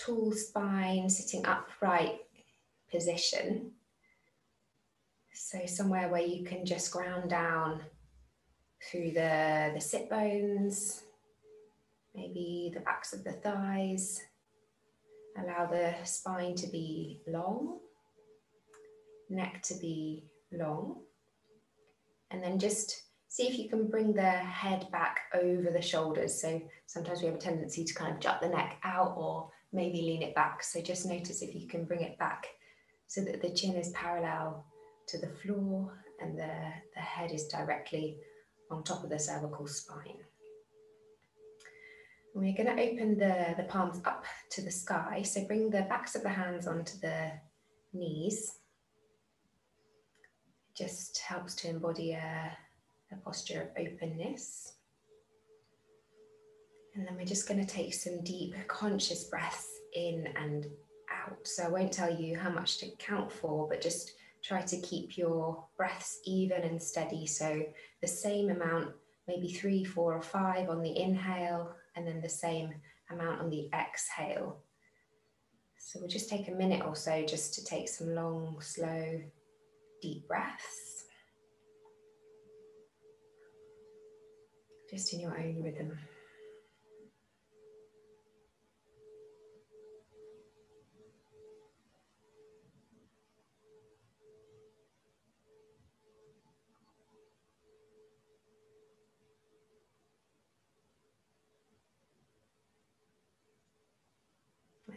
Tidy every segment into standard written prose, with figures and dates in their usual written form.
tall spine, sitting upright position. So somewhere where you can just ground down through the sit bones, maybe the backs of the thighs. Allow the spine to be long, neck to be long. And then just see if you can bring the head back over the shoulders. So sometimes we have a tendency to kind of jut the neck out or maybe lean it back. So just notice if you can bring it back so that the chin is parallel to the floor and the head is directly on top of the cervical spine. And we're going to open the palms up to the sky. So bring the backs of the hands onto the knees. It just helps to embody a posture of openness. And then we're just going to take some deep conscious breaths in and out. So I won't tell you how much to count for, but just try to keep your breaths even and steady. So the same amount, maybe 3, 4, or 5 on the inhale, and then the same amount on the exhale. So we'll just take a minute or so just to take some long, slow, deep breaths. Just in your own rhythm.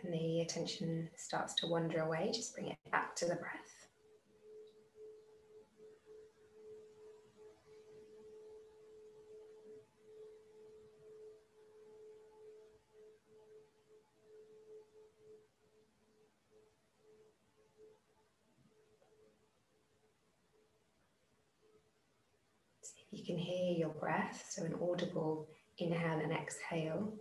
When the attention starts to wander away, just bring it back to the breath. See if you can hear your breath, so an audible inhale and exhale.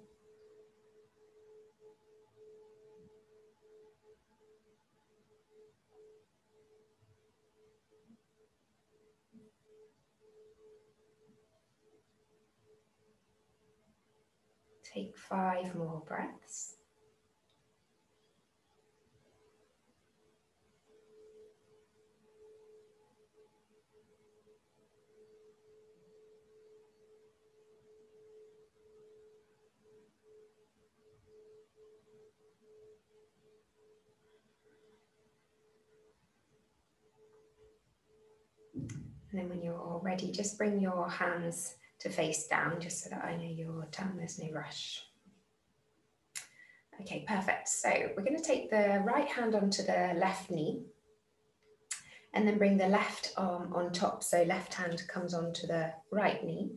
Take 5 more breaths. And then when you're all ready, just bring your hands to face down, just so that I know your tongue, there's no rush. Okay, perfect. So we're going to take the right hand onto the left knee and then bring the left arm on top. So left hand comes onto the right knee.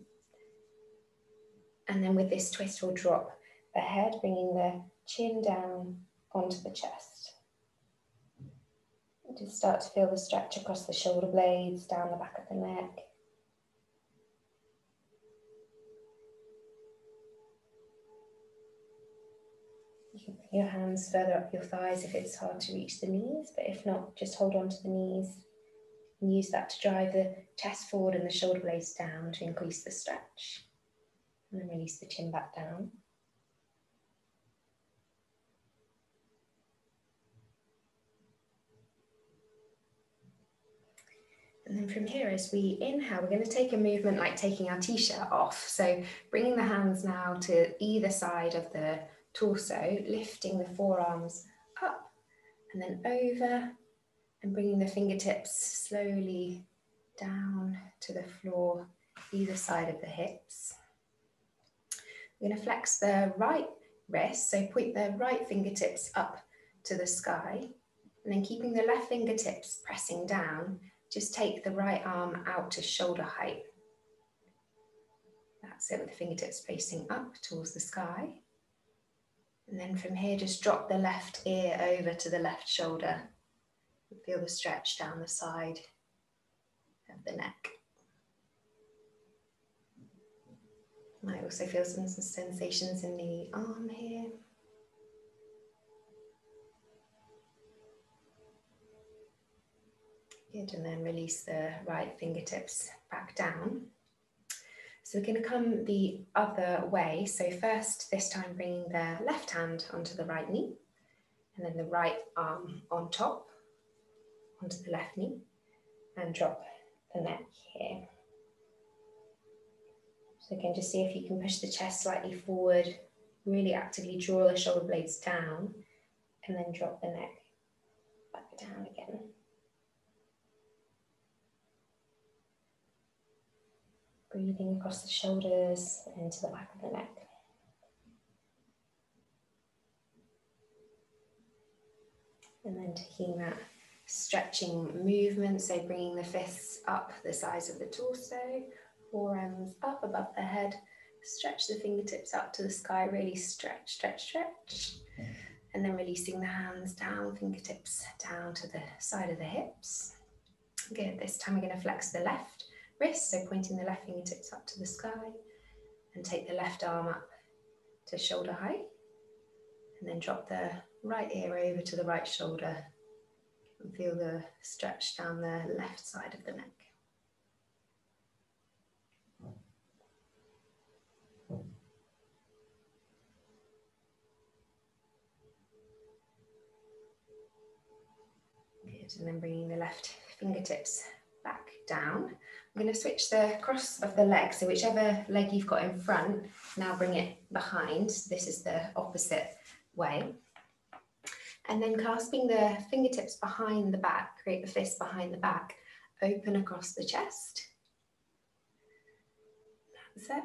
And then with this twist, we'll drop the head, bringing the chin down onto the chest. Just start to feel the stretch across the shoulder blades, down the back of the neck. You can bring your hands further up your thighs if it's hard to reach the knees, but if not, just hold on to the knees and use that to drive the chest forward and the shoulder blades down to increase the stretch. And then release the chin back down. And then from here, as we inhale, we're going to take a movement like taking our t-shirt off. So bringing the hands now to either side of the torso, lifting the forearms up and then over, and bringing the fingertips slowly down to the floor, either side of the hips. We're going to flex the right wrist, so point the right fingertips up to the sky, and then keeping the left fingertips pressing down, just take the right arm out to shoulder height. That's it, with the fingertips facing up towards the sky. And then from here, just drop the left ear over to the left shoulder. Feel the stretch down the side of the neck. Might also feel some sensations in the arm here. Good, and then release the right fingertips back down. So we're going to come the other way. So first, this time bringing the left hand onto the right knee. and then the right arm on top, onto the left knee, and drop the neck here. So again, just see if you can push the chest slightly forward, really actively draw the shoulder blades down, and then drop the neck back down again. Breathing across the shoulders and into the back of the neck. And then taking that stretching movement, so bringing the fists up the size of the torso, forearms up above the head, stretch the fingertips up to the sky, really stretch, stretch, stretch. And then releasing the hands down, fingertips down to the side of the hips. Good, this time we're going to flex the left wrist, so pointing the left fingertips up to the sky, and take the left arm up to shoulder height, and then drop the right ear over to the right shoulder, and feel the stretch down the left side of the neck. Good, and then bringing the left fingertips back down. I'm going to switch the cross of the leg, so whichever leg you've got in front, now bring it behind. This is the opposite way. And then clasping the fingertips behind the back, create the fist behind the back, open across the chest. That's it.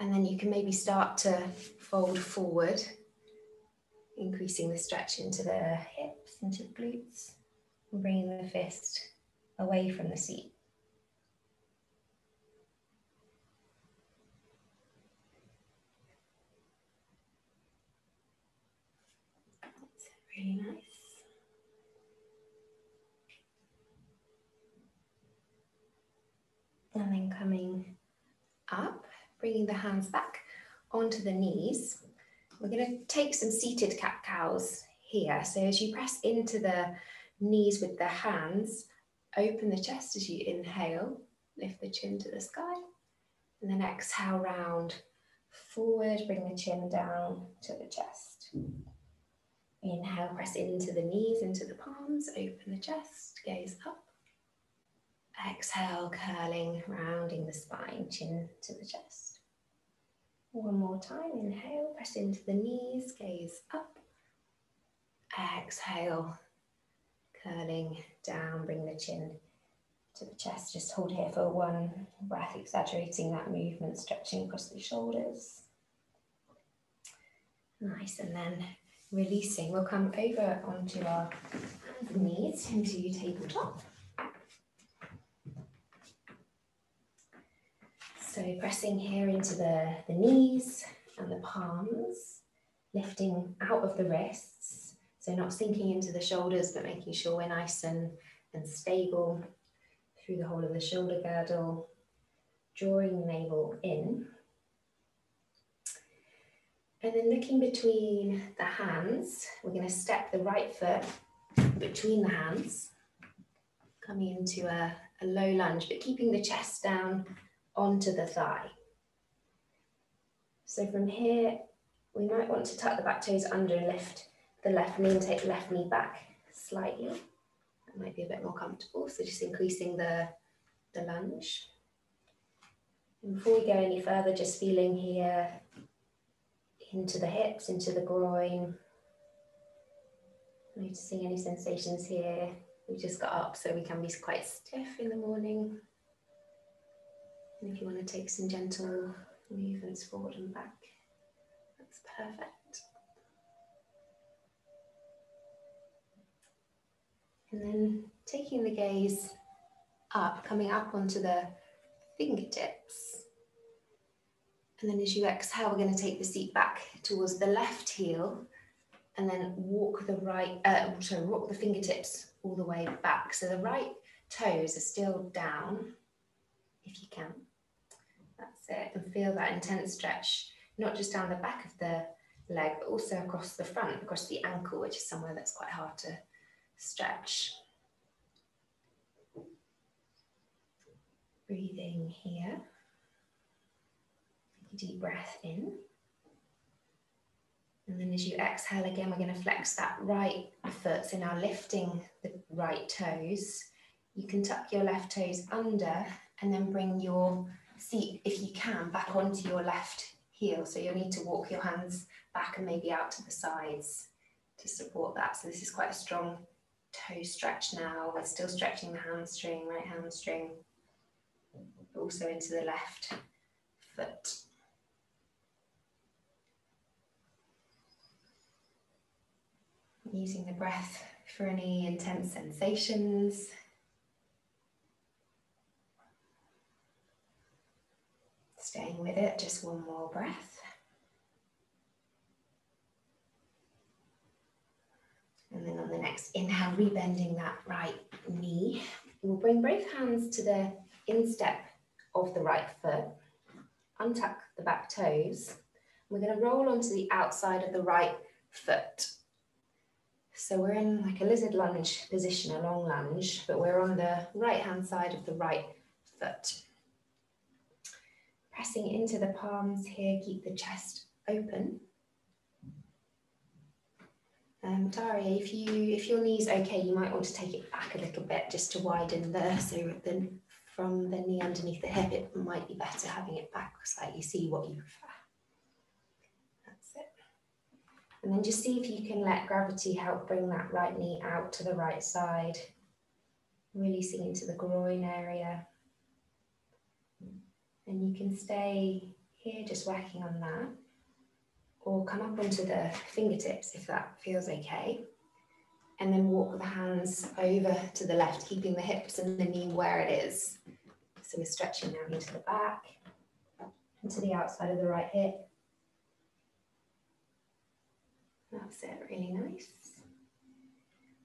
And then you can maybe start to fold forward, increasing the stretch into the hips, into the glutes, and bringing the fist away from the seat. That's really nice. And then coming up, bringing the hands back onto the knees. We're going to take some seated cat-cows here. So as you press into the knees with the hands, open the chest as you inhale, lift the chin to the sky, and then exhale round forward, bring the chin down to the chest. Inhale, press into the knees, into the palms, open the chest, gaze up. Exhale, curling, rounding the spine, chin to the chest. One more time, inhale, press into the knees, gaze up. Exhale, curling down, bring the chin to the chest. Just hold here for one breath, exaggerating that movement, stretching across the shoulders. Nice, and then releasing. We'll come over onto our hands and knees into tabletop. So pressing here into the knees and the palms, lifting out of the wrists. So not sinking into the shoulders, but making sure we're nice and stable through the whole of the shoulder girdle, drawing the navel in. And then looking between the hands, we're going to step the right foot between the hands, coming into a low lunge, but keeping the chest down onto the thigh. So from here, we might want to tuck the back toes under and lift the left knee and take the left knee back slightly. That might be a bit more comfortable. So just increasing the lunge. And before we go any further, just feeling here into the hips, into the groin. Noticing any sensations here. We just got up, so we can be quite stiff in the morning. And if you want to take some gentle movements forward and back, that's perfect. And then taking the gaze up, coming up onto the fingertips. And then as you exhale, we're going to take the seat back towards the left heel, and then walk the walk the fingertips all the way back. So the right toes are still down, if you can. That's it, and feel that intense stretch, not just down the back of the leg, but also across the front, across the ankle, which is somewhere that's quite hard to stretch. Breathing here. Take a deep breath in. And then as you exhale again, we're going to flex that right foot. So now lifting the right toes. You can tuck your left toes under and then bring your seat, if you can, back onto your left heel. So you'll need to walk your hands back and maybe out to the sides to support that. So this is quite a strong toe stretch now. We're still stretching the hamstring, right hamstring, but also into the left foot. Using the breath for any intense sensations. Staying with it, just one more breath. And then on the next inhale, rebending that right knee. We'll bring both hands to the instep of the right foot. Untuck the back toes. We're going to roll onto the outside of the right foot. So we're in like a lizard lunge position, a long lunge, but we're on the right hand side of the right foot. Pressing into the palms here, keep the chest open. Daria, if your knee's okay, you might want to take it back a little bit just to widen so then from the knee underneath the hip, it might be better having it back slightly, see what you prefer. That's it. And then just see if you can let gravity help bring that right knee out to the right side, releasing into the groin area. And you can stay here just working on that, or come up onto the fingertips if that feels okay. And then walk the hands over to the left, keeping the hips and the knee where it is. So we're stretching now into the back, into the outside of the right hip. That's it, really nice.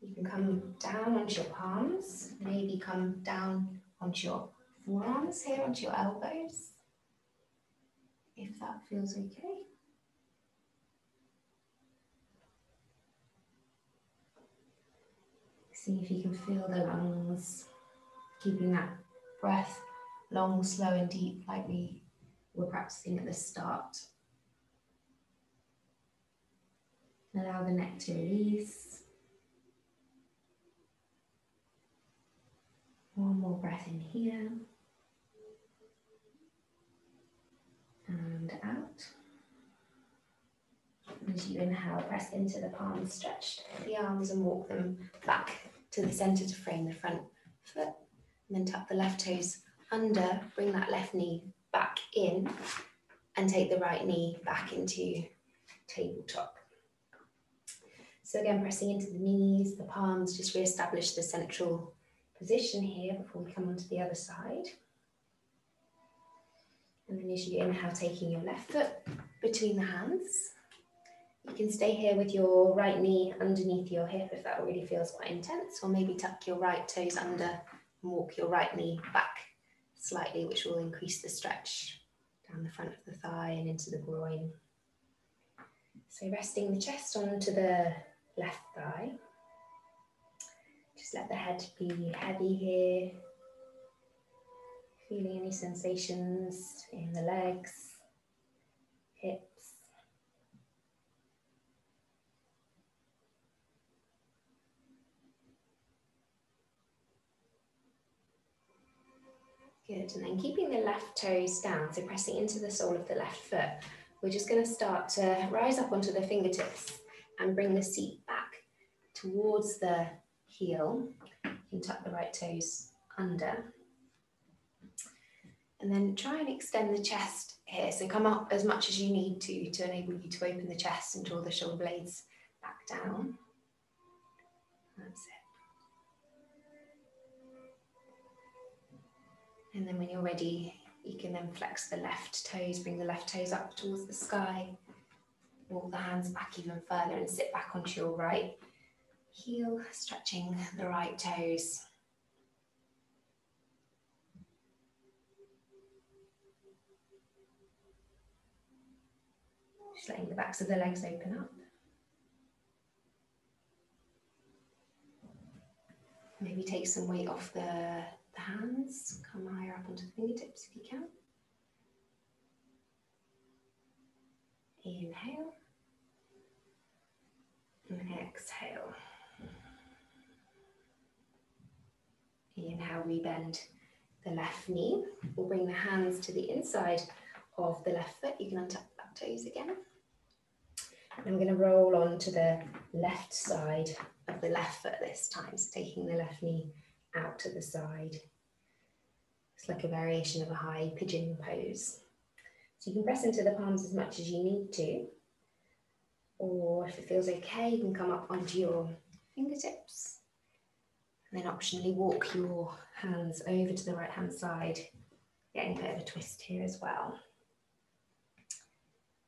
You can come down onto your palms, maybe come down onto your forearms here, onto your elbows, if that feels okay. See if you can feel the lungs, keeping that breath long, slow and deep like we were practicing at the start. Allow the neck to release. One more breath in here. And out. As you inhale, press into the palms, stretch the arms and walk them back to the center to frame the front foot. And then tuck the left toes under, bring that left knee back in and take the right knee back into tabletop. So again, pressing into the knees, the palms, just re-establish the central position here before we come onto the other side. And then as you inhale, taking your left foot between the hands. You can stay here with your right knee underneath your hip if that already feels quite intense, or maybe tuck your right toes under and walk your right knee back slightly, which will increase the stretch down the front of the thigh and into the groin. So resting the chest onto the left thigh. Just let the head be heavy here. Feeling any sensations in the legs, hips. Good, and then keeping the left toes down, so pressing into the sole of the left foot, we're just going to start to rise up onto the fingertips and bring the seat back towards the heel. You can tuck the right toes under. And then try and extend the chest here, so come up as much as you need to enable you to open the chest and draw the shoulder blades back down. That's it. And then when you're ready, you can then flex the left toes, bring the left toes up towards the sky, walk the hands back even further and sit back onto your right heel, stretching the right toes. Just letting the backs of the legs open up. Maybe take some weight off the hands, come higher up onto the fingertips if you can. Inhale. And exhale. Inhale, we bend the left knee. We'll bring the hands to the inside of the left foot. You can untap the back toes again. And we're going to roll on to the left side of the left foot this time. So taking the left knee out to the side. It's like a variation of a high pigeon pose. So you can press into the palms as much as you need to. Or if it feels okay, you can come up onto your fingertips. And then optionally walk your hands over to the right hand side, getting a bit of a twist here as well.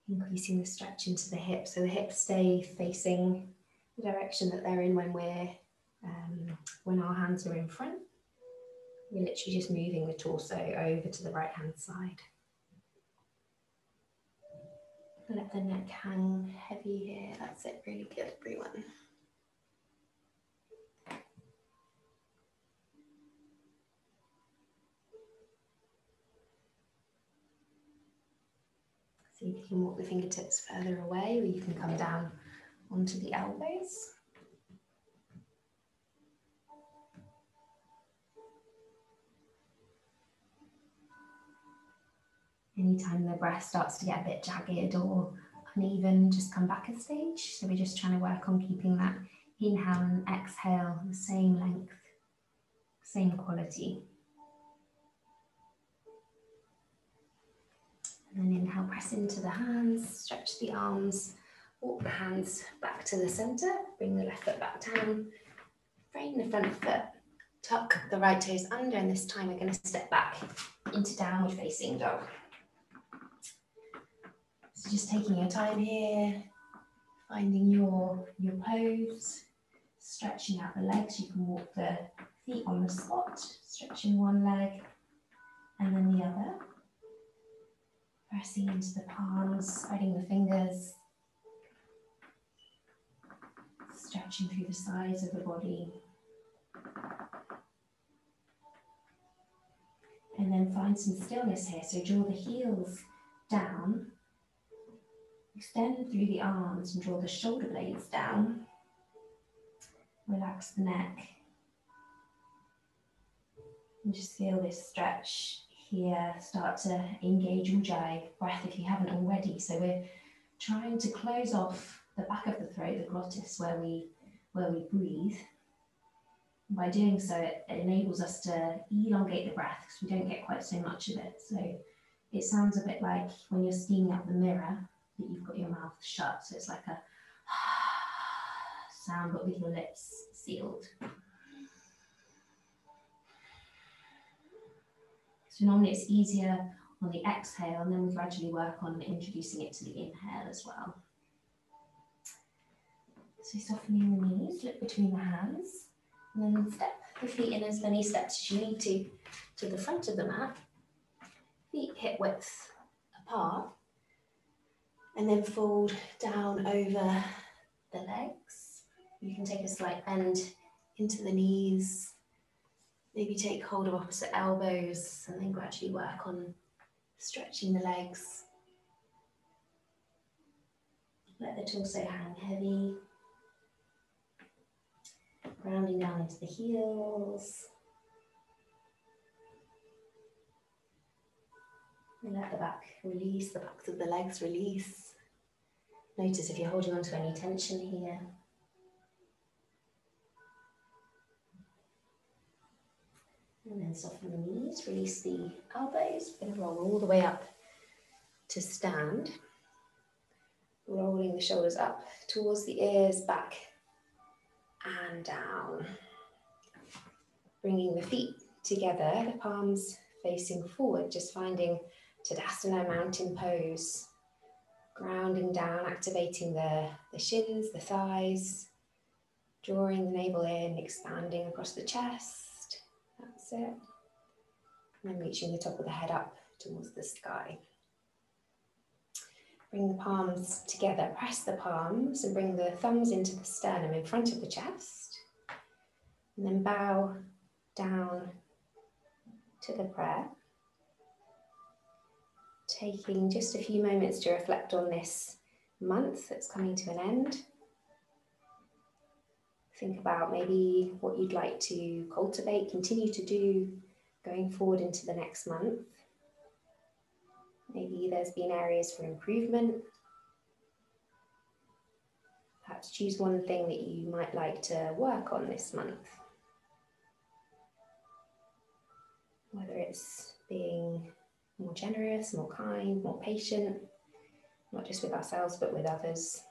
Increasing the stretch into the hips, so the hips stay facing the direction that they're in when our hands are in front. We're literally just moving the torso over to the right hand side. Let the neck hang heavy here. That's it, really good, everyone. See if you can walk the fingertips further away, or you can come down onto the elbows. Anytime the breath starts to get a bit jagged or uneven, just come back a stage. So we're just trying to work on keeping that inhale and exhale the same length, same quality. And then inhale, press into the hands, stretch the arms, walk the hands back to the center, bring the left foot back down, frame the front foot, tuck the right toes under, and this time we're going to step back into downward facing dog. So just taking your time here, finding your pose, stretching out the legs. You can walk the feet on the spot, stretching one leg and then the other. Pressing into the palms, spreading the fingers, stretching through the sides of the body. And then find some stillness here. So draw the heels down, extend through the arms and draw the shoulder blades down. Relax the neck. And just feel this stretch here. Start to engage Ujjayi breath if you haven't already. So we're trying to close off the back of the throat, the glottis, where we breathe. By doing so, it enables us to elongate the breath because we don't get quite so much of it. So it sounds a bit like when you're steaming out the mirror, that you've got your mouth shut. So it's like a sound, but with your lips sealed. So normally it's easier on the exhale, and then we gradually work on introducing it to the inhale as well. So softening the knees, look between the hands. And then step the feet in as many steps as you need to the front of the mat. Feet hip width apart. And then fold down over the legs. You can take a slight bend into the knees. Maybe take hold of opposite elbows and then gradually work on stretching the legs. Let the torso hang heavy. Grounding down into the heels. And let the back release, the backs of the legs release. Notice if you're holding on to any tension here. And then soften the knees, release the elbows. We're going to roll all the way up to stand. Rolling the shoulders up towards the ears, back and down. Bringing the feet together, the palms facing forward, just finding Tadasana, mountain pose. Grounding down, activating the shins, the thighs. Drawing the navel in, expanding across the chest. That's it. And then reaching the top of the head up towards the sky. Bring the palms together, press the palms and bring the thumbs into the sternum in front of the chest. And then bow down to the prayer. Taking just a few moments to reflect on this month that's coming to an end. Think about maybe what you'd like to cultivate, continue to do going forward into the next month. Maybe there's been areas for improvement. Perhaps choose one thing that you might like to work on this month. Whether it's being more generous, more kind, more patient, not just with ourselves, but with others.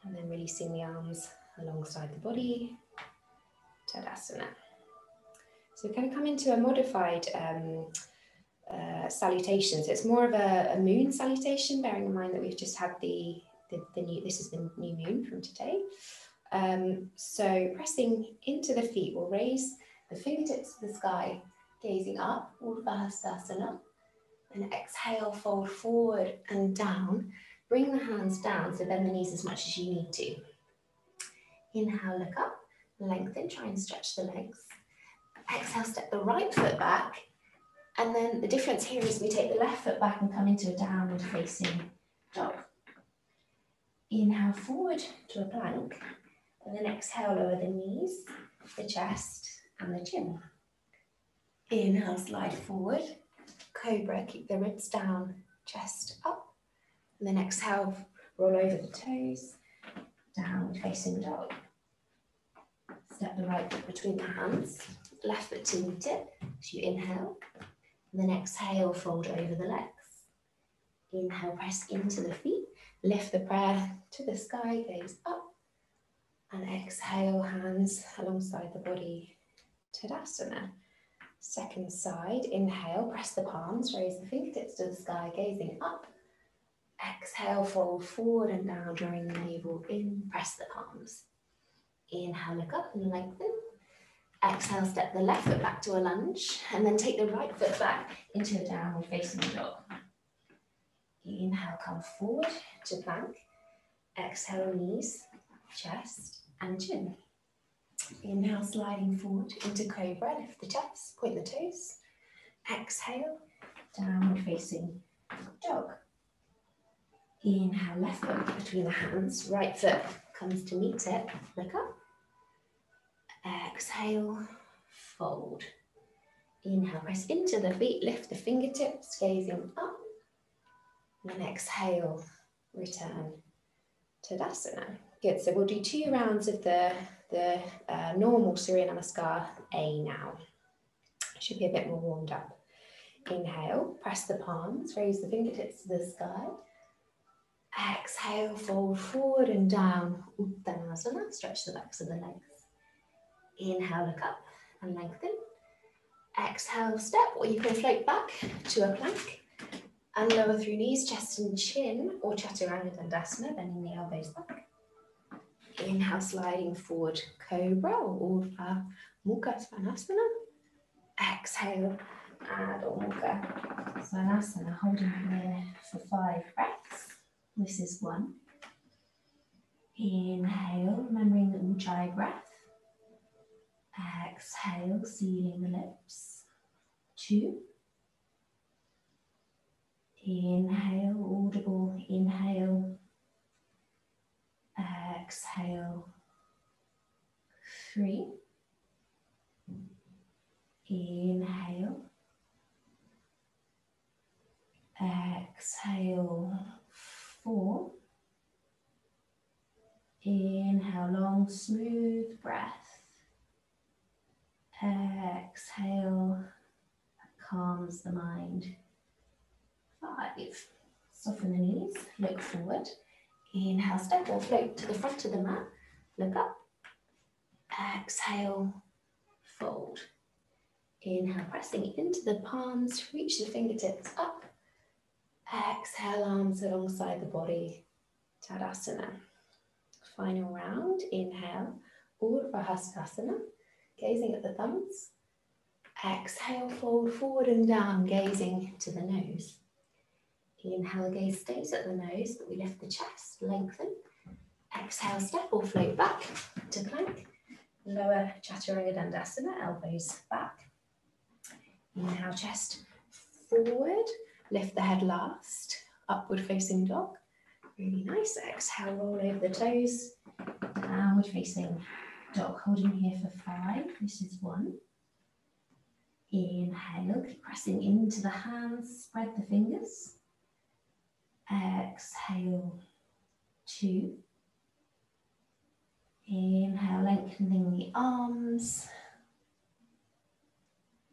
And then releasing the arms alongside the body, Tadasana. So we're going to come into a modified salutation. So it's more of a moon salutation, bearing in mind that we've just had the new, this is the new moon from today. So pressing into the feet, we'll raise the fingertips to the sky, gazing up, Urdhva Hastasana, and exhale, fold forward and down. Bring the hands down, so bend the knees as much as you need to. Inhale, look up, lengthen, try and stretch the legs. Exhale, step the right foot back. And then the difference here is we take the left foot back and come into a downward facing dog. Inhale, forward to a plank. And then exhale, lower the knees, the chest and the chin. Inhale, slide forward. Cobra, keep the ribs down, chest up. And then exhale, roll over the toes, downward facing dog. Step the right foot between the hands, left foot to meet it. So you inhale, and then exhale, fold over the legs. Inhale, press into the feet, lift the prayer to the sky, gaze up. And exhale, hands alongside the body, Tadasana. Second side, inhale, press the palms, raise the fingertips to the sky, gazing up. Exhale, fold forward and down, drawing the navel in, press the palms. Inhale, look up and lengthen. Exhale, step the left foot back to a lunge, and then take the right foot back into a downward facing dog. Inhale, come forward to plank. Exhale, knees, chest and chin. Inhale, sliding forward into cobra, lift the chest, point the toes. Exhale, downward facing dog. Inhale, left foot between the hands, right foot comes to meet it, look up. Exhale, fold. Inhale, press into the feet, lift the fingertips, gazing up. And then exhale, return to Tadasana. Good, so we'll do 2 rounds of the normal Surya Namaskar A now. Should be a bit more warmed up. Inhale, press the palms, raise the fingertips to the sky. Exhale, fold forward and down, Uttanasana, stretch the backs of the legs. Inhale, look up and lengthen. Exhale, step, or you can float back to a plank and lower through knees, chest and chin, or Chaturanga Dandasana, bending the elbows back. Inhale, sliding forward, Cobra or Urdhva Mukha Svanasana. Exhale, Adho Mukha Svanasana, holding here for 5 breaths. This is 1. Inhale, remembering the Ujjayi breath. Exhale, sealing the lips. 2. Inhale, audible inhale. Exhale. 3. Inhale. Exhale. 4. Inhale, long, smooth breath. Exhale, calms the mind. 5. Soften the knees, look forward. Inhale, step or float to the front of the mat. Look up. Exhale, fold. Inhale, pressing into the palms, reach the fingertips up. Exhale, arms alongside the body, Tadasana. Final round, inhale, Urdhva Hastasana, gazing at the thumbs. Exhale, fold forward and down, gazing to the nose. Inhale, gaze stays at the nose, but we lift the chest, lengthen. Exhale, step or float back to plank. Lower Chaturanga Dandasana, elbows back. Inhale, chest forward, lift the head last, upward facing dog. Really nice. Exhale, roll over the toes. Downward facing dog. Holding here for 5. This is 1. Inhale, keep pressing into the hands. Spread the fingers. Exhale, 2. Inhale, lengthening the arms.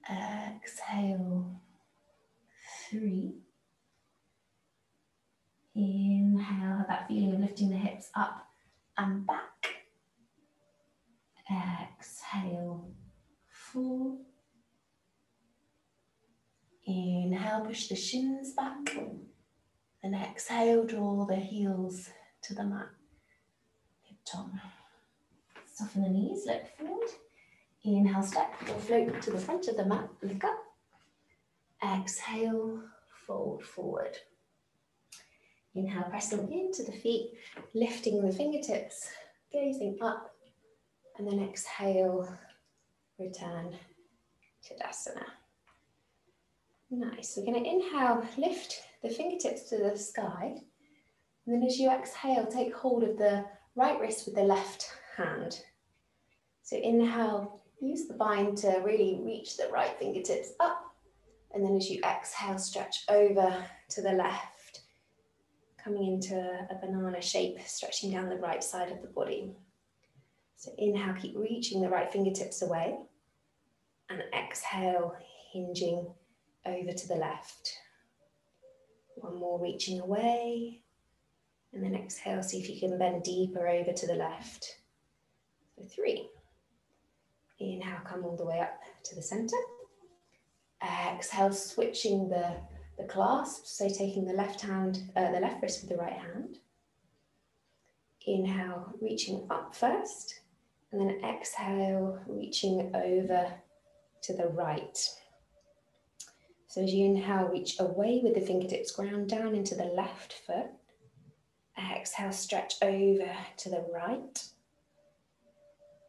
Exhale, 3. Inhale, have that feeling of lifting the hips up and back. Exhale, 4. Inhale, push the shins back. And exhale, draw the heels to the mat. Hip top. Soften the knees, look forward. Inhale, step or float to the front of the mat, look up. Exhale, fold forward. Inhale, pressing into the feet, lifting the fingertips, gazing up. And then exhale, return to Tadasana. Nice. We're going to inhale, lift the fingertips to the sky. And then as you exhale, take hold of the right wrist with the left hand. So inhale, use the bind to really reach the right fingertips up. And then as you exhale, stretch over to the left, coming into a banana shape, stretching down the right side of the body. So inhale, keep reaching the right fingertips away. And exhale, hinging over to the left. One more, reaching away. And then exhale, see if you can bend deeper over to the left. So 3. Inhale, come all the way up to the center. Exhale, switching the clasp, so taking the left wrist with the right hand. Inhale, reaching up first, and then exhale, reaching over to the right. So as you inhale, reach away with the fingertips, ground down into the left foot. Exhale, stretch over to the right.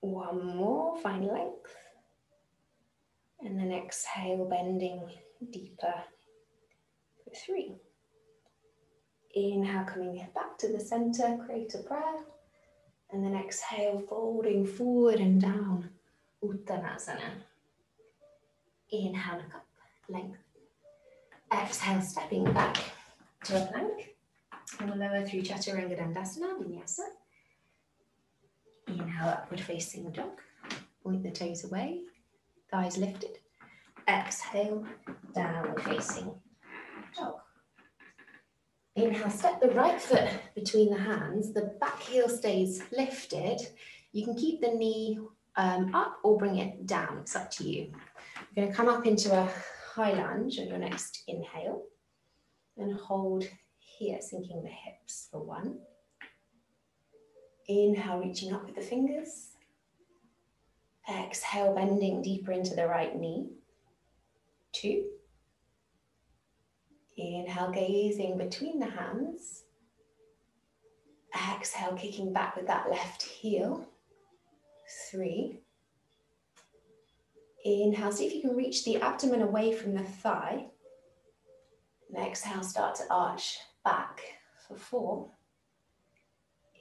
One more, find length. And then exhale, bending deeper for 3. Inhale, coming back to the center, create a prayer. And then exhale, folding forward and down, Uttanasana. Inhale, look up, length. Exhale, stepping back to a plank. And we'll lower through Chaturanga Dandasana, Vinyasa. Inhale, upward facing dog. Point the toes away, thighs lifted. Exhale, downward facing dog. Inhale, step the right foot between the hands. The back heel stays lifted. You can keep the knee up or bring it down. It's up to you. You're going to come up into a high lunge on your next inhale. And hold here, sinking the hips for 1. Inhale, reaching up with the fingers. Exhale, bending deeper into the right knee. 2. Inhale, gazing between the hands. Exhale, kicking back with that left heel. 3. Inhale, see if you can reach the abdomen away from the thigh. And exhale, start to arch back for 4.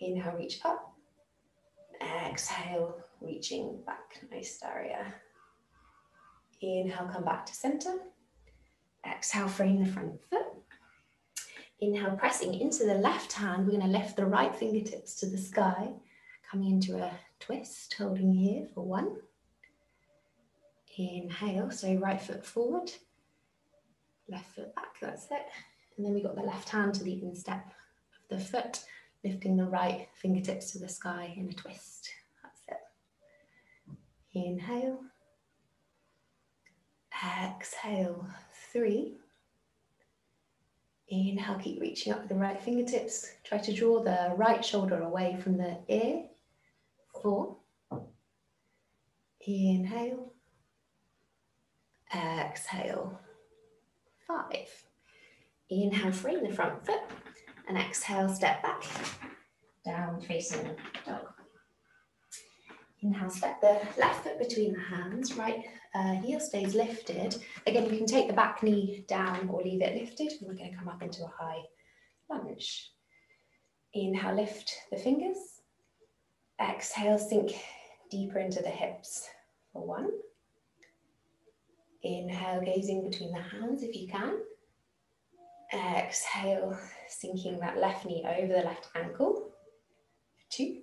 Inhale, reach up. Exhale, reaching back. Nice, Daria. Inhale, come back to center. Exhale, frame the front foot. Inhale, pressing into the left hand. We're going to lift the right fingertips to the sky. Coming into a twist, holding here for 1. Inhale, so right foot forward. Left foot back, that's it. And then we got the left hand to the instep of the foot, lifting the right fingertips to the sky in a twist. That's it. Inhale. Exhale, 3. Inhale, keep reaching up with the right fingertips. Try to draw the right shoulder away from the ear. 4. Inhale. Exhale. 5. Inhale, frame the front foot. And exhale, step back. Down facing dog. Inhale, step the left foot between the hands. Right heel stays lifted. Again, you can take the back knee down or leave it lifted. And we're going to come up into a high lunge. Inhale, lift the fingers. Exhale, sink deeper into the hips for 1. Inhale, gazing between the hands if you can. Exhale, sinking that left knee over the left ankle. 2.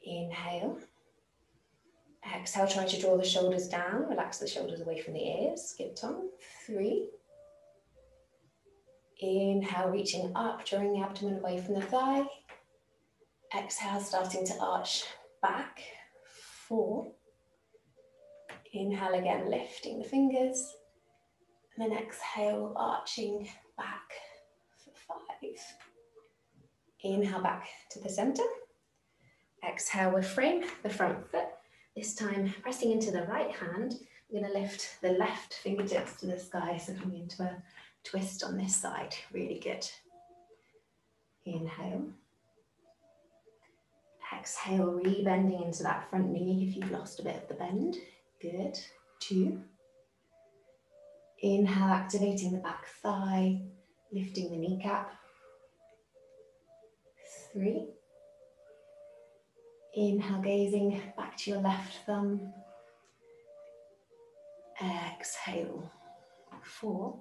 Inhale. Exhale, try to draw the shoulders down. Relax the shoulders away from the ears. Give tongue. 3. Inhale, reaching up, drawing the abdomen away from the thigh. Exhale, starting to arch back. 4. Inhale again, lifting the fingers. And then exhale, arching back for 5. Inhale back to the center. Exhale, we'll frame the front foot. This time, pressing into the right hand, we're going to lift the left fingertips to the sky, so coming into a twist on this side. Really good. Inhale. Exhale, re-bending into that front knee if you've lost a bit of the bend. Good. 2. Inhale, activating the back thigh, lifting the kneecap. 3. Inhale, gazing back to your left thumb. Exhale. 4.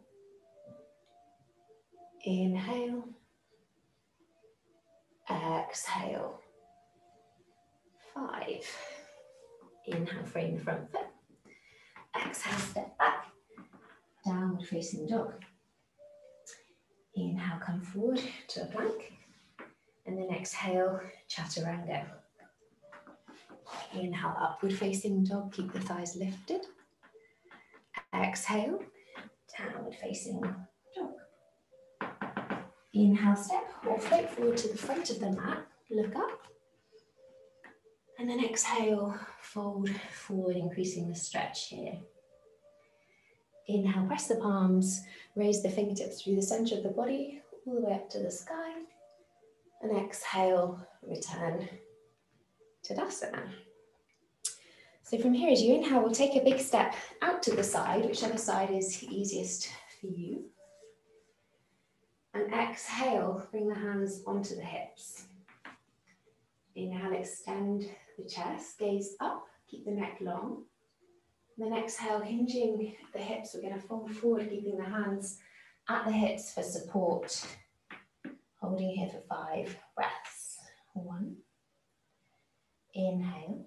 Inhale. Exhale. 5. Inhale, frame the front foot. Exhale, step back. Downward facing dog. Inhale, come forward to a plank. And then exhale, chaturanga. Inhale, upward facing dog. Keep the thighs lifted. Exhale, downward facing dog. Inhale, step or float forward to the front of the mat. Look up. And then exhale, fold forward, increasing the stretch here. Inhale, press the palms, raise the fingertips through the center of the body, all the way up to the sky. And exhale, return to Tadasana. So from here, as you inhale, we'll take a big step out to the side, whichever side is easiest for you. And exhale, bring the hands onto the hips. Inhale, extend the chest, gaze up, keep the neck long. And then exhale, hinging the hips, we're going to fold forward, keeping the hands at the hips for support. Holding here for 5 breaths. 1. Inhale.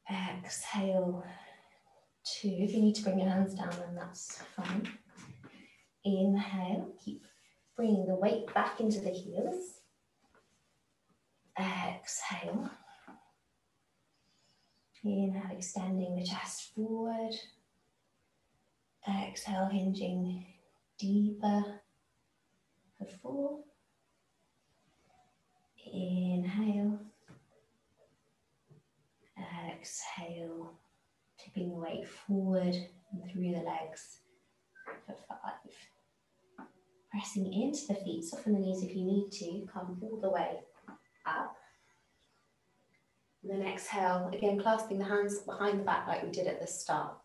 Exhale. 2. If you need to bring your hands down, then that's fine. Inhale. Keep bringing the weight back into the heels. Exhale. Inhale, extending the chest forward. Exhale, hinging deeper for 4. Inhale. Exhale, tipping the weight forward and through the legs for 5. Pressing into the feet, soften the knees if you need to, come all the way up. And then exhale, again clasping the hands behind the back like we did at the start.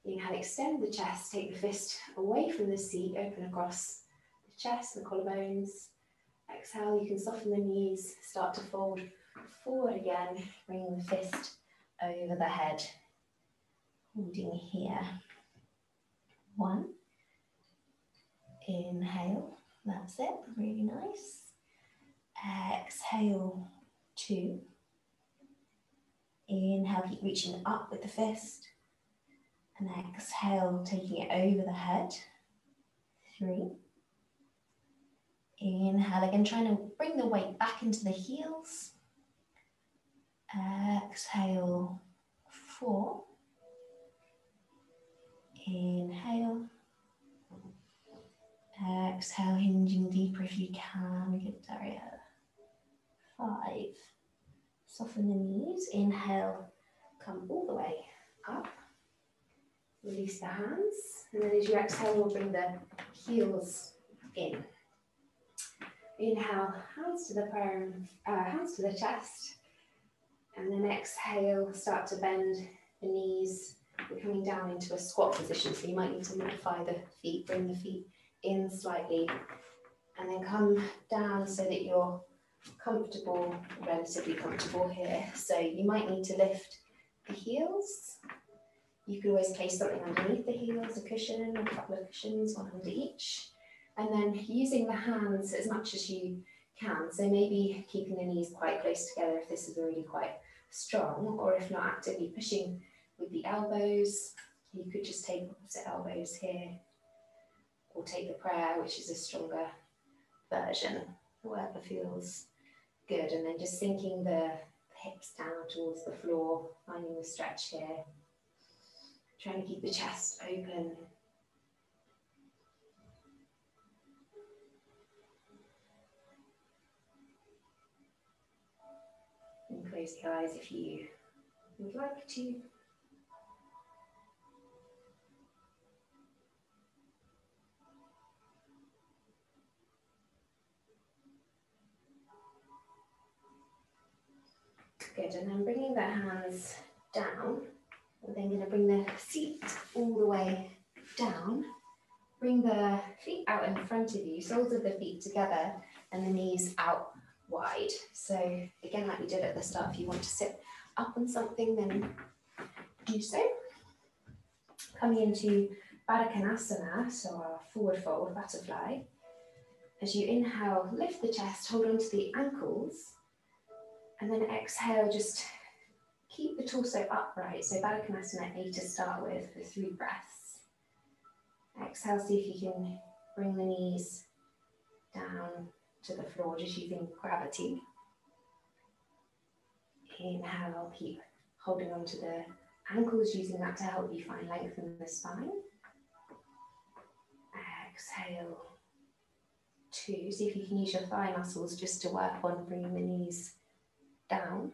Inhale, extend the chest, take the fist away from the seat, open across the chest and the collarbones. Exhale, you can soften the knees, start to fold forward again, bringing the fist over the head. Holding here. 1. Inhale, that's it, really nice. Exhale, 2. Inhale, keep reaching up with the fist. And exhale, taking it over the head. 3. Inhale, again, trying to bring the weight back into the heels. Exhale, 4. Inhale. Exhale, hinging deeper if you can. Good, Daria. 5. Soften the knees. Inhale, come all the way up. Release the hands. And then as you exhale, we'll bring the heels in. Inhale, hands to the chest. And then exhale, start to bend the knees. We're coming down into a squat position, so you might need to modify the feet, bring the feet in slightly And then come down so that you're comfortable, relatively comfortable here. So you might need to lift the heels. You could always place something underneath the heels, a cushion, a couple of cushions, one under each. And then using the hands as much as you can. So maybe keeping the knees quite close together if this is already quite strong, or if not, actively pushing with the elbows. You could just take opposite elbows here, or take the prayer, which is a stronger version, whatever feels good. And then just sinking the hips down towards the floor, finding the stretch here. Trying to keep the chest open. And close the eyes if you would like to. Good, and then bringing the hands down, we're then going to bring the feet all the way down. Bring the feet out in front of you, soles of the feet together, and the knees out wide. So again, like we did at the start, if you want to sit up on something, then do so. Coming into Baddha Konasana, so our forward fold butterfly. As you inhale, lift the chest, hold on to the ankles, and then exhale, just keep the torso upright. So Baddha Konasana 8 to start with for 3 breaths. Exhale, see if you can bring the knees down to the floor, just using gravity. Inhale, keep holding on to the ankles, using that to help you find length in the spine. Exhale, 2. See if you can use your thigh muscles just to work on bringing the knees down.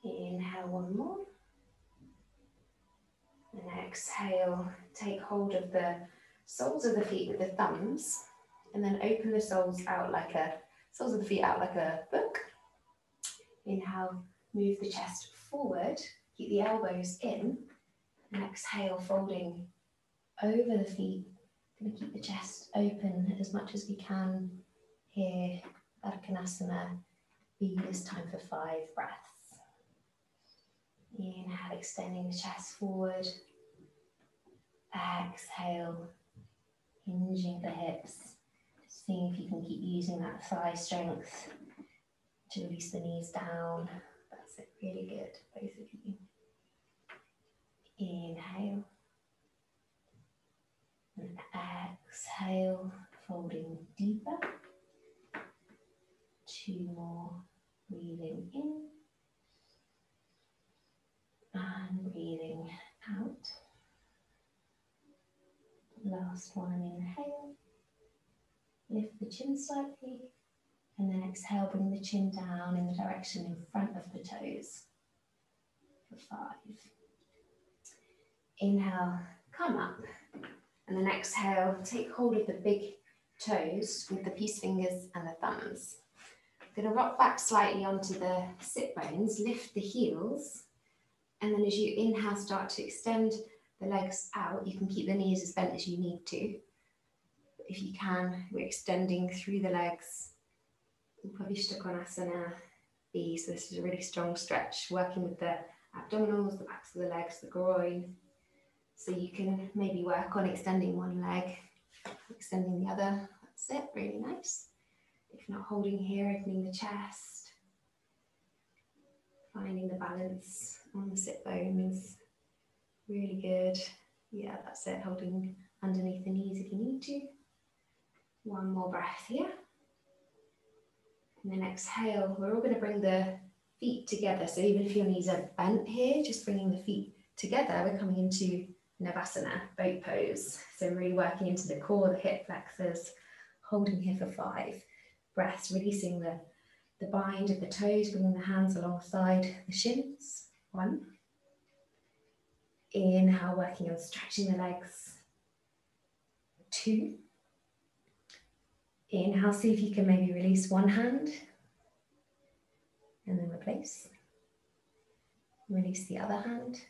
Inhale, 1 more. And exhale, take hold of the soles of the feet with the thumbs, and then open the soles of the feet out like a book. Inhale, move the chest forward, keep the elbows in, and exhale, folding over the feet. Going to keep the chest open as much as we can here. Baddha Konasana, be this time for 5 breaths. Inhale, extending the chest forward. Exhale, hinging the hips. Seeing if you can keep using that thigh strength to release the knees down. That's it, really good, both of you. Inhale. And exhale, folding deeper. 2 more, breathing in. And breathing out. Last one, inhale. Lift the chin slightly. And then exhale, bring the chin down in the direction in front of the toes. For 5. Inhale, come up. And then exhale, take hold of the big toes with the peace fingers and the thumbs. I'm going to rock back slightly onto the sit bones, lift the heels. And then as you inhale, start to extend the legs out. You can keep the knees as bent as you need to. But if you can, we're extending through the legs. Upavishta Konasana B. So this is a really strong stretch, working with the abdominals, the backs of the legs, the groin. So you can maybe work on extending one leg, extending the other. That's it, really nice. If not, holding here, opening the chest. Finding the balance on the sit bones. Really good. Yeah, that's it, holding underneath the knees if you need to. 1 more breath here. And then exhale, we're all going to bring the feet together. So even if your knees are bent here, just bringing the feet together, we're coming into Navasana, boat pose. So really working into the core, the hip flexors, holding here for 5 breaths, releasing the bind of the toes, bringing the hands alongside the shins. 1. Inhale, working on stretching the legs. 2. Inhale, see if you can maybe release one hand and then replace. Release the other hand.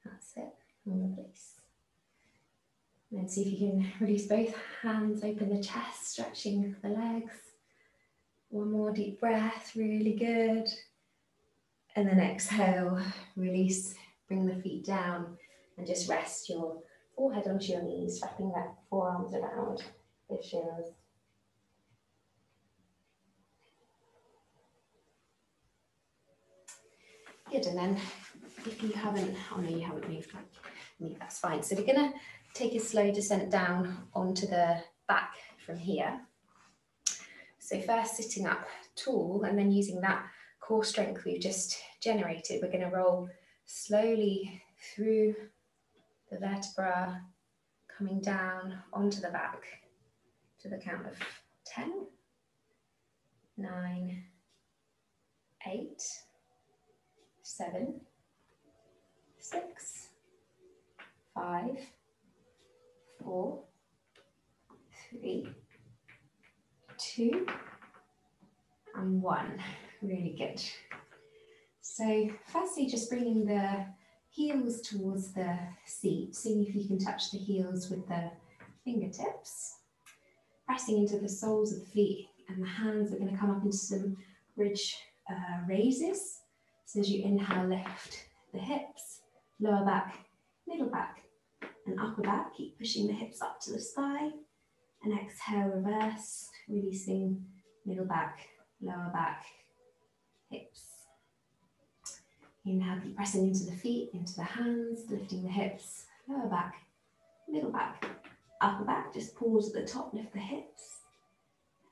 That's it, and replace. And then see if you can release both hands, open the chest, stretching the legs. One more deep breath, really good. And then exhale, release, bring the feet down and just rest your forehead onto your knees, wrapping that forearms around the shins. Good, and then if you haven't, oh no, you haven't moved, that's fine. So we're gonna take a slow descent down onto the back from here. So first sitting up tall and then using that core strength we've just generated, we're gonna roll slowly through the vertebra, coming down onto the back to the count of 10, 9, 8, 7, 6, 5, 4, 3, 2, and 1. Really good. So firstly, just bringing the heels towards the seat, seeing if you can touch the heels with the fingertips, pressing into the soles of the feet, and the hands are going to come up into some bridge raises. So as you inhale, lift the hips, lower back, middle back, and upper back. Keep pushing the hips up to the sky. And exhale, reverse, releasing middle back, lower back, hips. Inhale, keep pressing into the feet, into the hands, lifting the hips, lower back, middle back, upper back. Just pause at the top, lift the hips.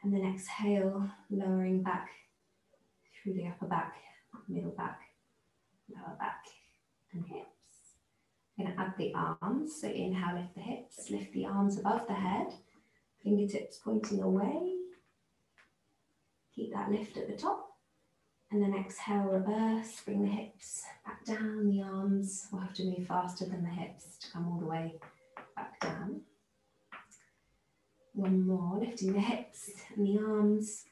And then exhale, lowering back through the upper back, middle back, lower back, and hips. I'm going to add the arms. So inhale, lift the hips, lift the arms above the head, fingertips pointing away. Keep that lift at the top. And then exhale, reverse, bring the hips back down, the arms will have to move faster than the hips to come all the way back down. One more, lifting the hips and the arms,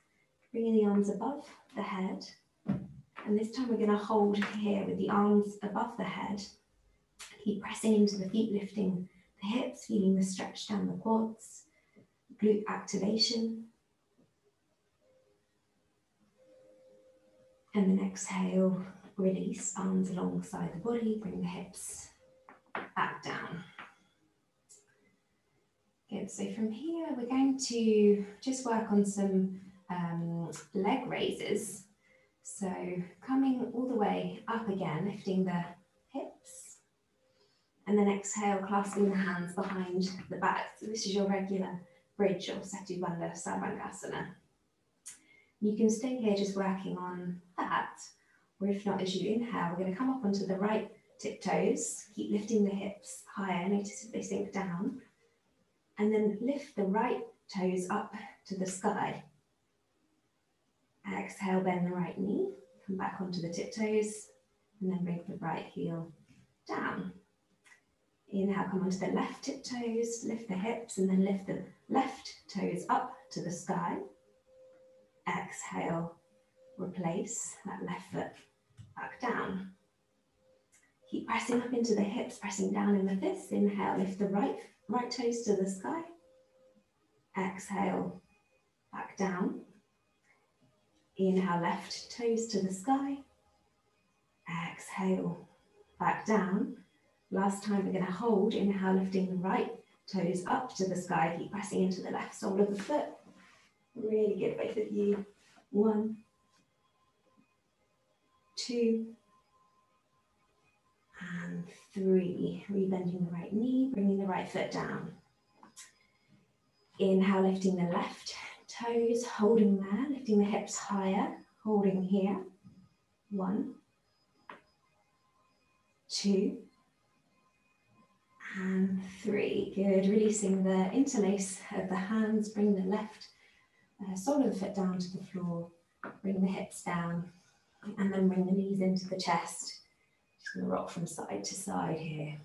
bringing the arms above the head. And this time we're going to hold here with the arms above the head. Keep pressing into the feet, lifting the hips, feeling the stretch down the quads, glute activation. And then exhale, release, arms alongside the body, bring the hips back down. Good, so from here we're going to just work on some leg raises. So coming all the way up again, lifting the hips, and then exhale, clasping the hands behind the back. So this is your regular bridge or Setu Bandha Sarvangasana. You can stay here just working on that, or if not, as you inhale, we're going to come up onto the right tiptoes, keep lifting the hips higher, notice if they sink down, and then lift the right toes up to the sky. Exhale, bend the right knee, come back onto the tiptoes, and then bring the right heel down. Inhale, come onto the left tiptoes, lift the hips, and then lift the left toes up to the sky. Exhale, replace that left foot back down. Keep pressing up into the hips, pressing down in the fists. Inhale, lift the right toes to the sky. Exhale, back down. Inhale, left toes to the sky. Exhale, back down. Last time we're going to hold. Inhale, lifting the right toes up to the sky. Keep pressing into the left sole of the foot. Really good, both of you. 1, 2, and 3. Rebending the right knee, bringing the right foot down. Inhale, lifting the left toes, holding there, lifting the hips higher, holding here. 1, 2, and 3. Good, releasing the interlace of the hands, bring the left sole of the foot down to the floor, bring the hips down, and then bring the knees into the chest. Just going to rock from side to side here.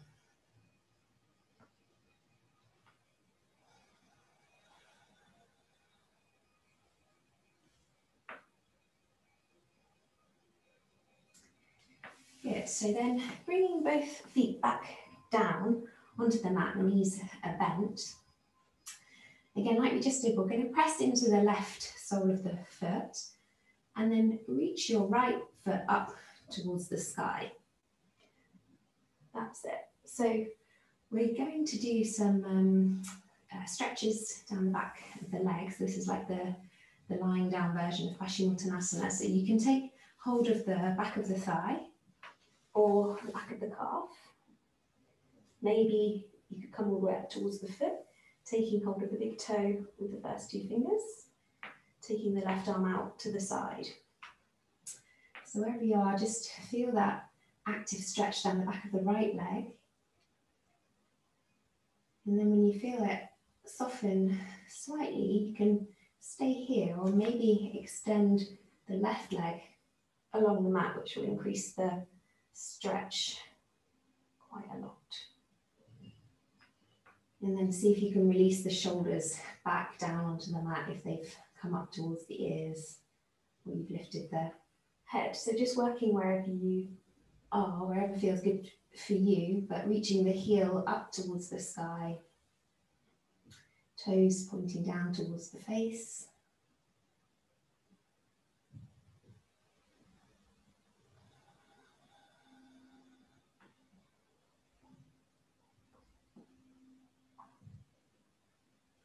Good, so then bringing both feet back down onto the mat, the knees are bent. Again, like we just did, we're going to press into the left sole of the foot and then reach your right foot up towards the sky. That's it. So we're going to do some stretches down the back of the legs. This is like the lying down version of Paschimottanasana. So you can take hold of the back of the thigh or the back of the calf. Maybe you could come all the way up towards the foot, taking hold of the big toe with the first two fingers, taking the left arm out to the side. So wherever you are, just feel that active stretch down the back of the right leg. And then when you feel it soften slightly, you can stay here or maybe extend the left leg along the mat, which will increase the stretch quite a lot. And then see if you can release the shoulders back down onto the mat if they've come up towards the ears or you've lifted the head. So just working wherever you are, wherever feels good for you, but reaching the heel up towards the sky, toes pointing down towards the face.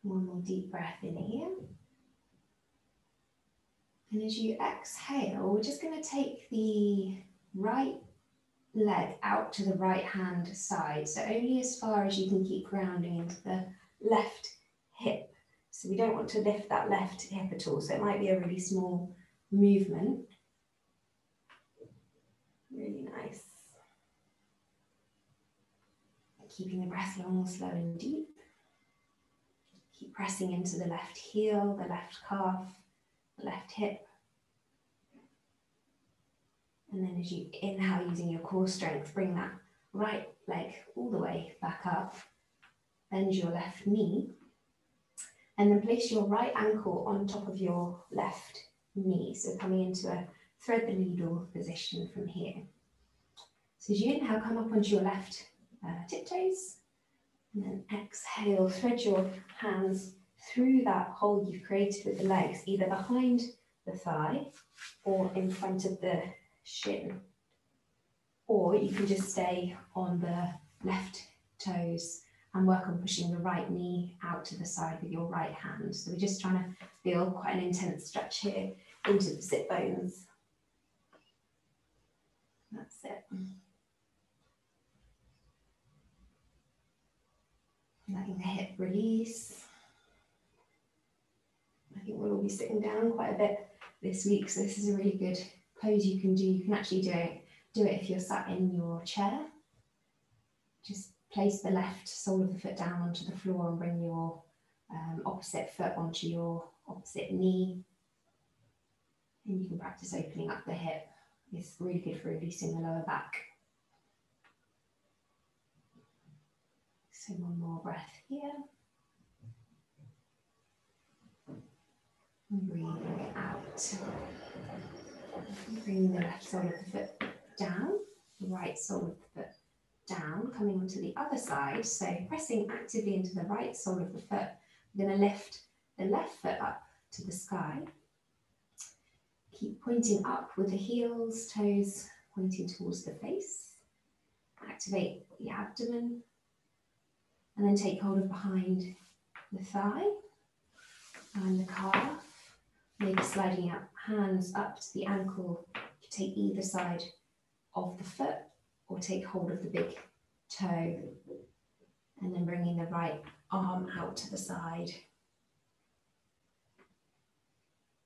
One more deep breath in here. And as you exhale, we're just going to take the right leg out to the right hand side. So only as far as you can keep grounding into the left hip. So we don't want to lift that left hip at all. So it might be a really small movement. Really nice. Keeping the breath long, slow and deep. Keep pressing into the left heel, the left calf, the left hip. And then as you inhale using your core strength, bring that right leg all the way back up. Bend your left knee. And then place your right ankle on top of your left knee. So coming into a thread the needle position from here. So as you inhale, come up onto your left tiptoes. And then exhale, thread your hands through that hole you've created with the legs, either behind the thigh or in front of the shin. Or you can just stay on the left toes and work on pushing the right knee out to the side with your right hand. So we're just trying to feel quite an intense stretch here into the sit bones. That's it. Letting the hip release. I think we'll all be sitting down quite a bit this week, so this is a really good pose you can do. You can actually do it if you're sat in your chair. Just place the left sole of the foot down onto the floor and bring your opposite foot onto your opposite knee. And you can practice opening up the hip. It's really good for releasing the lower back. So one more breath here. And breathing out. Bring the left sole of the foot down, the right sole of the foot down, coming onto the other side. So pressing actively into the right sole of the foot. We're going to lift the left foot up to the sky. Keep pointing up with the heels, toes pointing towards the face. Activate the abdomen. And then take hold of behind the thigh and the calf. Maybe sliding out hands up to the ankle. You take either side of the foot or take hold of the big toe. And then bringing the right arm out to the side.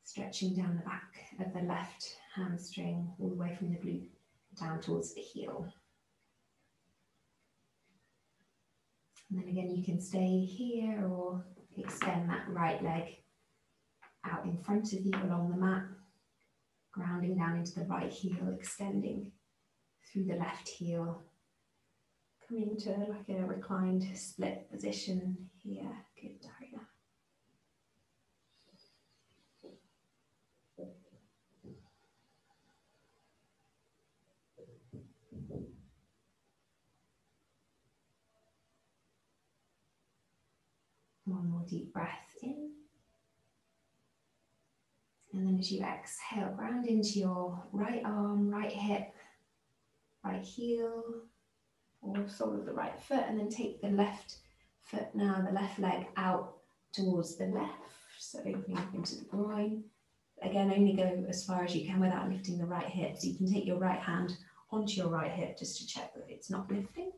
Stretching down the back of the left hamstring all the way from the glute down towards the heel. And then again, you can stay here or extend that right leg out in front of you along the mat, grounding down into the right heel, extending through the left heel, coming to like a reclined split position here. Good, Daria. One more deep breath in. And then as you exhale, ground into your right arm, right hip, right heel, or sole of the right foot, and then take the left foot now, the left leg out towards the left, so opening up into the groin. Again, only go as far as you can without lifting the right hip. So you can take your right hand onto your right hip just to check that it's not lifting.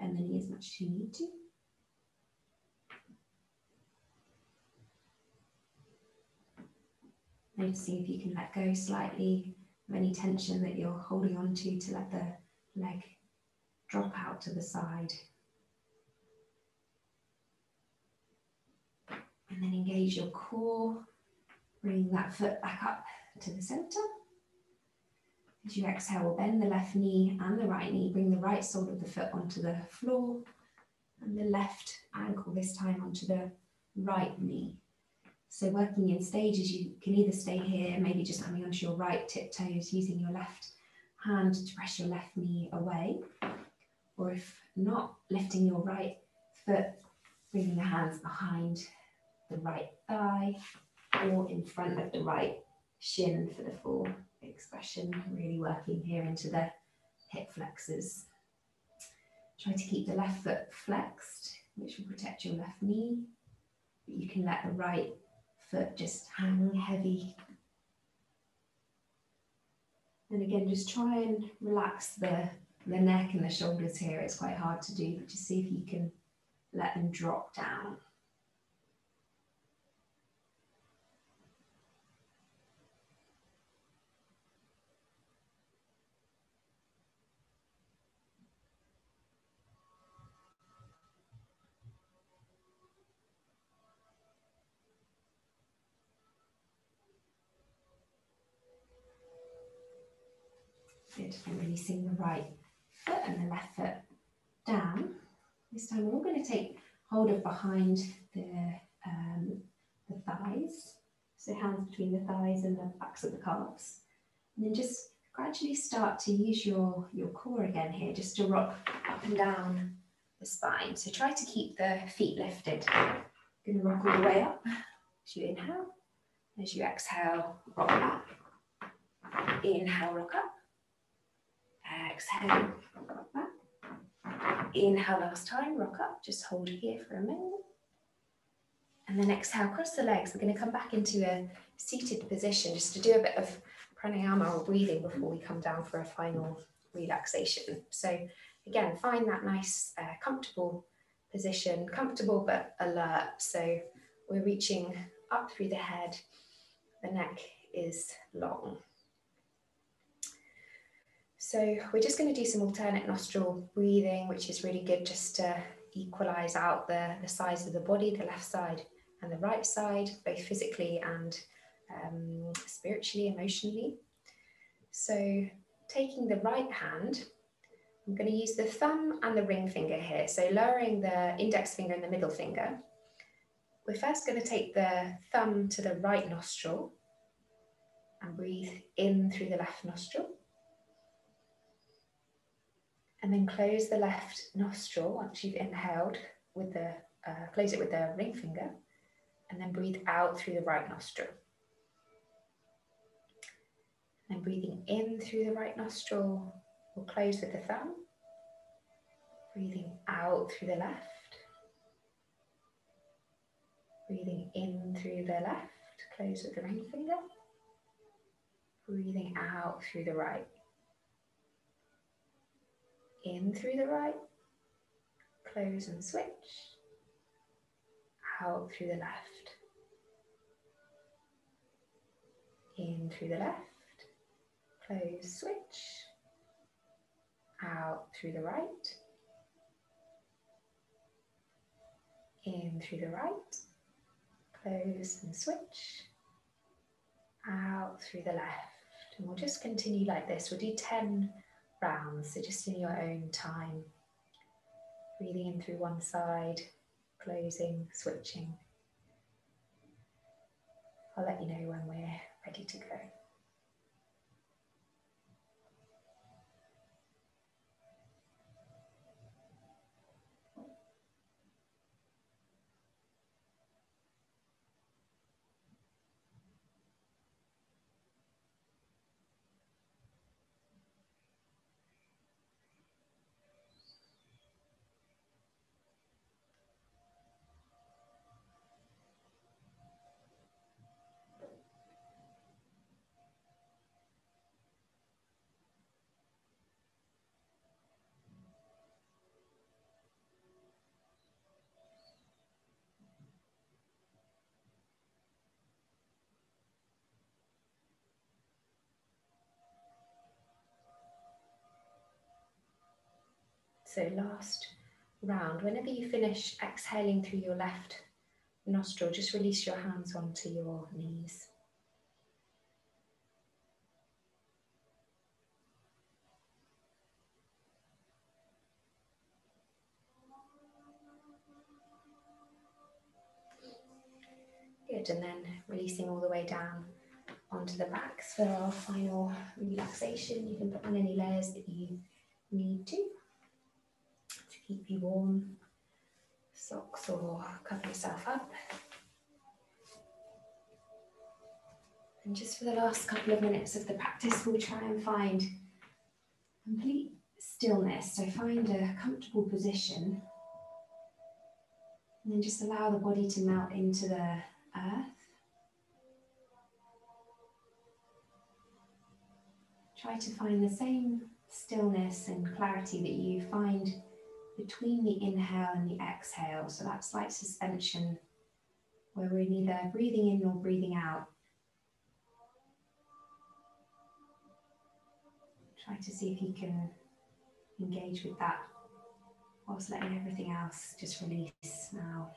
And then as much as you need to. Noticing if you can let go slightly of any tension that you're holding on to let the leg drop out to the side. And then engage your core, bring that foot back up to the center. As you exhale, bend the left knee and the right knee, bring the right sole of the foot onto the floor and the left ankle this time onto the right knee. So working in stages, you can either stay here, maybe just coming onto your right tiptoes, using your left hand to press your left knee away. Or if not, lifting your right foot, bringing the hands behind the right thigh or in front of the right shin for the full expression, really working here into the hip flexors. Try to keep the left foot flexed, which will protect your left knee. But you can let the right foot just hang heavy. And again, just try and relax the neck and the shoulders here. It's quite hard to do, but just see if you can let them drop down. Good, and releasing the right foot and the left foot down. This time we're all going to take hold of behind the thighs. So hands between the thighs and the backs of the calves. And then just gradually start to use your core again here, just to rock up and down the spine. So try to keep the feet lifted. Going to rock all the way up as you inhale. As you exhale, rock back. Inhale, rock up. Exhale, rock back. Inhale last time, rock up. Just hold here for a minute. And then exhale, cross the legs. We're going to come back into a seated position just to do a bit of pranayama or breathing before we come down for a final relaxation. So again, find that nice, comfortable position, comfortable but alert. So we're reaching up through the head. The neck is long. So we're just going to do some alternate nostril breathing, which is really good just to equalize out the sides of the body, the left side and the right side, both physically and spiritually, emotionally. So taking the right hand, I'm going to use the thumb and the ring finger here. So lowering the index finger and the middle finger. We're first going to take the thumb to the right nostril and breathe in through the left nostril. And then close the left nostril once you've inhaled with the, close it with the ring finger, and then breathe out through the right nostril. And breathing in through the right nostril, we'll close with the thumb. Breathing out through the left. Breathing in through the left, close with the ring finger. Breathing out through the right. In through the right, close and switch. Out through the left. In through the left, close, switch. Out through the right. In through the right, close and switch. Out through the left. And we'll just continue like this. We'll do 10 rounds, so just in your own time. Breathing in through one side, closing, switching. I'll let you know when we're ready to go. So last round, whenever you finish exhaling through your left nostril, just release your hands onto your knees. Good, and then releasing all the way down onto the backs for our final relaxation. You can put on any layers that you need to keep you warm, socks, or cover yourself up. And just for the last couple of minutes of the practice, we'll try and find complete stillness. So find a comfortable position and then just allow the body to melt into the earth. Try to find the same stillness and clarity that you find between the inhale and the exhale. So that slight suspension where we're neither breathing in nor breathing out. Try to see if you can engage with that whilst letting everything else just release now.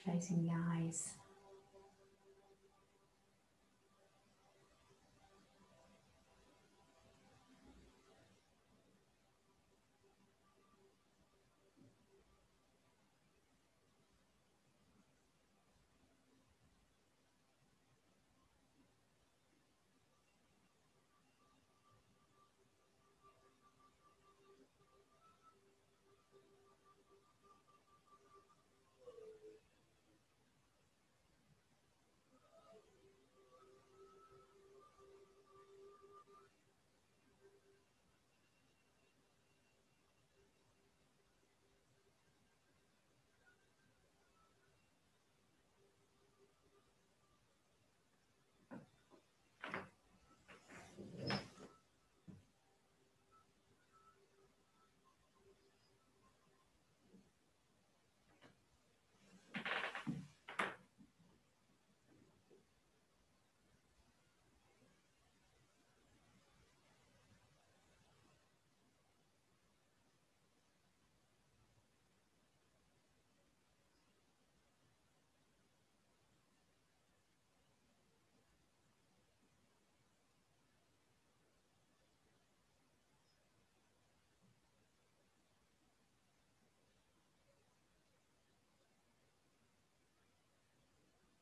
Closing the eyes.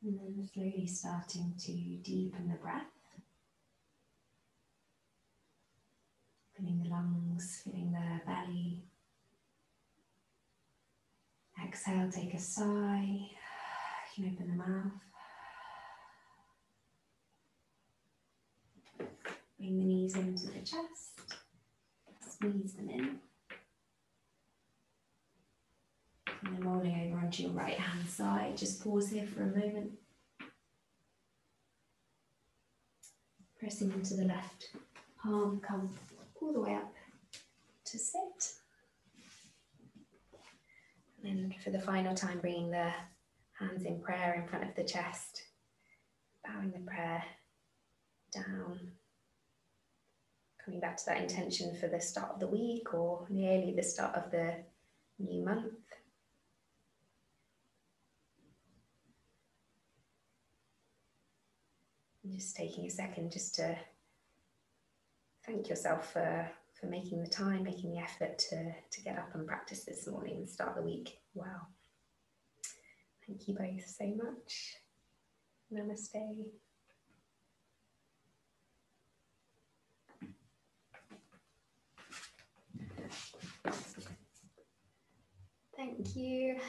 And then slowly starting to deepen the breath. Filling the lungs, filling the belly. Exhale, take a sigh. You can open the mouth. Bring the knees into the chest. Squeeze them in. And then rolling over onto your right hand side. Just pause here for a moment. Pressing into the left palm, come all the way up to sit. And then for the final time, bringing the hands in prayer in front of the chest. Bowing the prayer down. Coming back to that intention for the start of the week or nearly the start of the new month. And just taking a second just to thank yourself for making the time, making the effort to get up and practice this morning and start the week well. Thank you both so much. Namaste. Thank you.